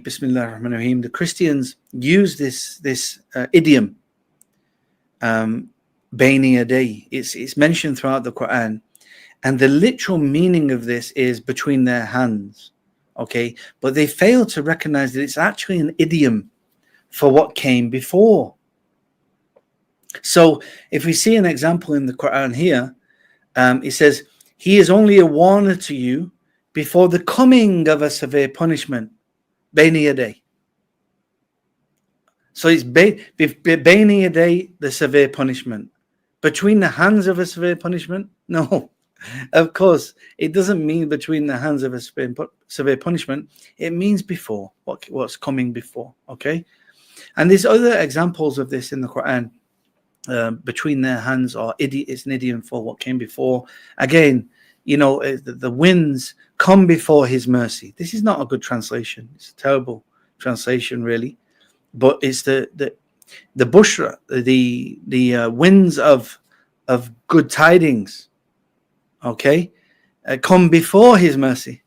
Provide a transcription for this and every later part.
Bismillah ar-Rahman ar-Rahim, the Christians use this idiom, Bayni Yaday. It's mentioned throughout the Quran, and the literal meaning of this is between their hands. Okay, but they fail to recognize that it's actually an idiom for what came before. So if we see an example in the Quran here, it says, "He is only a warner to you before the coming of a severe punishment." Bayni Yaday. So it's Bayni Yaday, the severe punishment. Between the hands of a severe punishment? No, of course, it doesn't mean between the hands of a severe punishment. It means before, what's coming before, okay? And there's other examples of this in the Quran. Between their hands, or it's an idiom for what came before. Again, you know, the winds come before his mercy. This is not a good translation. It's a terrible translation, really. But it's the bushra, the winds of good tidings, okay, come before his mercy.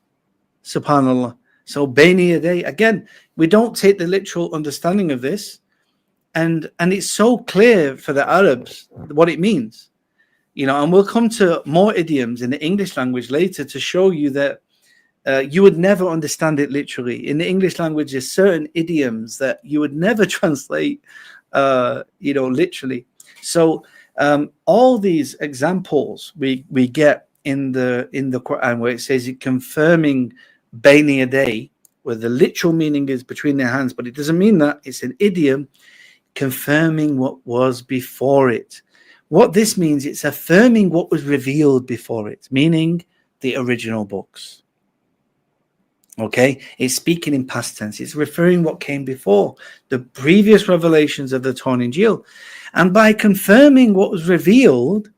Subhanallah. So Bayni Yaday, again, we don't take the literal understanding of this, and it's so clear for the Arabs what it means. You know, and we'll come to more idioms in the English language later to show you that you would never understand it literally. In the English language, there's certain idioms that you would never translate, you know, literally. So all these examples we get in the Quran, where it says it confirming Bayni Yaday, where the literal meaning is between their hands, but it doesn't mean that. It's an idiom confirming what was before it. What this means, it's affirming what was revealed before it, meaning the original books. Okay, it's speaking in past tense. It's referring what came before, the previous revelations of the Torah and Injeel. And by confirming what was revealed,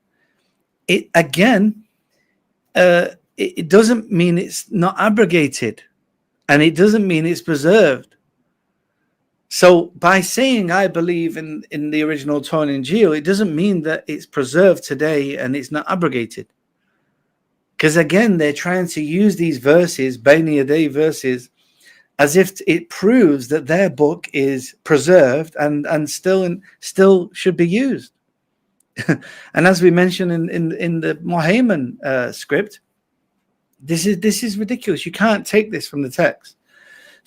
it again, it doesn't mean it's not abrogated, and it doesn't mean it's preserved. So by saying I believe in the original Torah and Injeel, it doesn't mean that it's preserved today and it's not abrogated. Because again, they're trying to use these verses, Bayni Yaday verses, as if it proves that their book is preserved and still should be used. And as we mentioned in the Muhammad script, this is ridiculous. You can't take this from the text.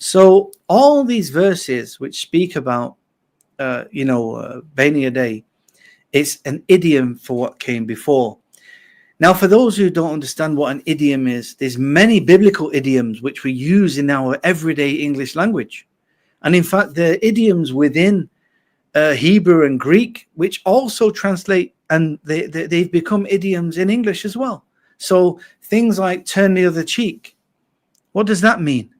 So all these verses which speak about, Bayni Yaday, it's an idiom for what came before. Now, for those who don't understand what an idiom is, there's many biblical idioms which we use in our everyday English language. And in fact, there are idioms within Hebrew and Greek, which also translate, and they've become idioms in English as well. So things like turn the other cheek. What does that mean?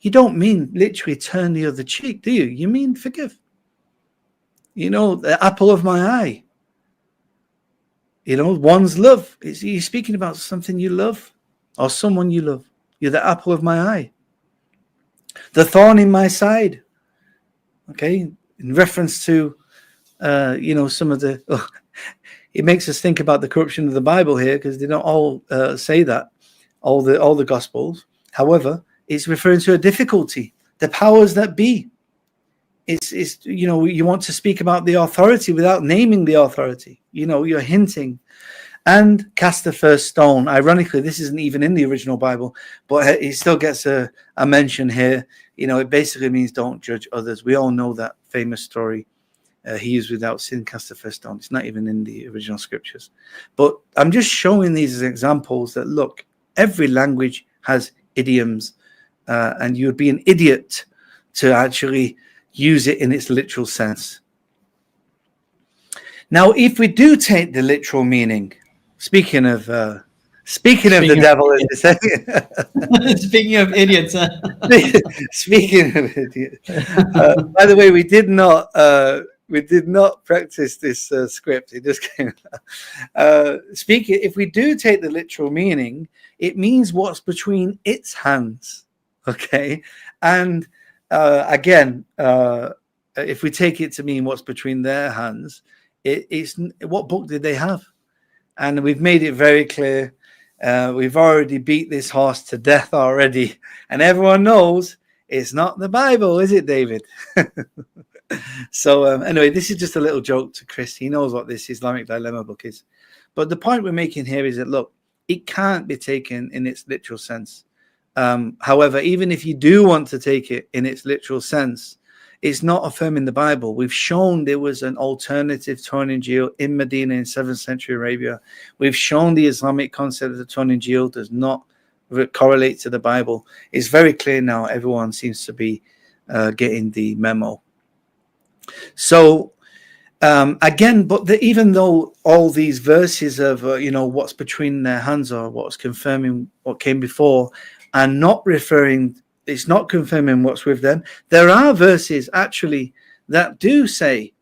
You don't mean literally turn the other cheek, do you? You mean forgive. You know, the apple of my eye. You know, one's love. You're speaking about something you love or someone you love. You're the apple of my eye. The thorn in my side. Okay, in reference to, some of the... it makes us think about the corruption of the Bible here, because they don't all say that, all the Gospels. However, it's referring to a difficulty, the powers that be. It's you want to speak about the authority without naming the authority. You know, you're hinting. And cast the first stone. Ironically, this isn't even in the original Bible, but it still gets a mention here. You know, it basically means don't judge others. We all know that famous story. He is without sin, cast the first stone. It's not even in the original scriptures. But I'm just showing these as examples that, look, every language has idioms, and you would be an idiot to actually use it in its literal sense. Now, if we do take the literal meaning, speaking of the devil, as they say. Speaking of idiots. Speaking of idiots. By the way, we did not practice this script. It just came. If we do take the literal meaning, it means what's between its hands. Okay, and again, if we take it to mean what's between their hands, it's what book did they have? And we've made it very clear. We've already beat this horse to death already, and everyone knows It's not the Bible, is it, David? So anyway, this is just a little joke to Chris. He knows what this Islamic dilemma book is. But the point we're making here is that, look, it can't be taken in its literal sense. However, even if you do want to take it in its literal sense, it's not affirming the Bible. We've shown there was an alternative Torah and Injeel in Medina in 7th century Arabia. We've shown the Islamic concept of the Torah and Injeel does not correlate to the Bible. It's very clear now. Everyone seems to be getting the memo. So again, but even though all these verses of what's between their hands or what's confirming what came before are not referring, it's not confirming what's with them. There are verses actually that do say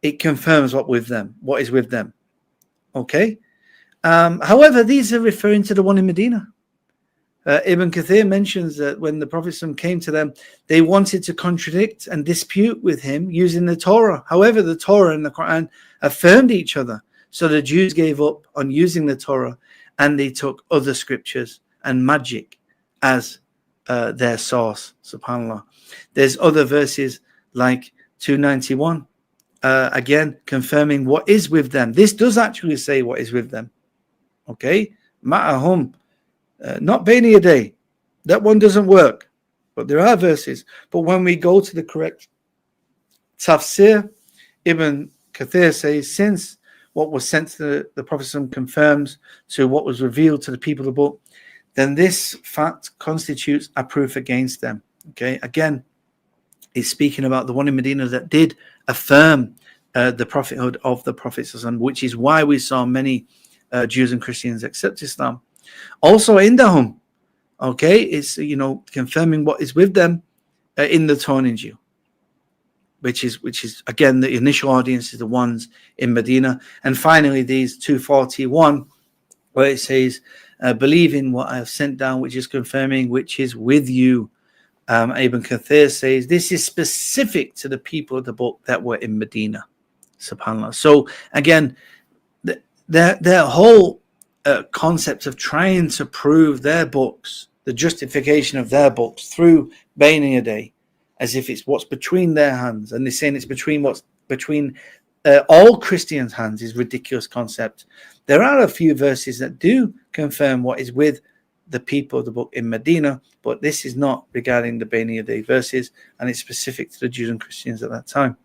it confirms what is with them. Okay. However, these are referring to the one in Medina. Ibn Kathir mentions that when the Prophet came to them, they wanted to contradict and dispute with him using the Torah. However, the Torah and the Quran affirmed each other. So the Jews gave up on using the Torah and they took other scriptures and magic as their source. SubhanAllah. There's other verses like 291, again, confirming what is with them. This does actually say what is with them. Okay? Ma'ahum. Not Bayni Yaday. That one doesn't work. But there are verses. But when we go to the correct tafsir, Ibn Kathir says, since what was sent to the Prophet confirms to what was revealed to the people of the book, then this fact constitutes a proof against them. Okay, again, it's speaking about the one in Medina that did affirm the prophethood of the Prophet, which is why we saw many Jews and Christians accept Islam. Also, indahum, okay, it's confirming what is with them in the Torah and Injeel, which is again the initial audience is the ones in Medina, and finally these 241, where it says, "Believe in what I have sent down, which is confirming, which is with you." Ibn Kathir says this is specific to the people of the book that were in Medina. SubhanAllah. So again, their whole concept of trying to prove their books, the justification of their books through Bayni Yaday, as if it's what's between their hands, and they're saying it's what's between all Christians' hands, is ridiculous concept. There are a few verses that do confirm what is with the people of the book in Medina, but this is not regarding the Bayni Yaday verses, and it's specific to the Jews and Christians at that time.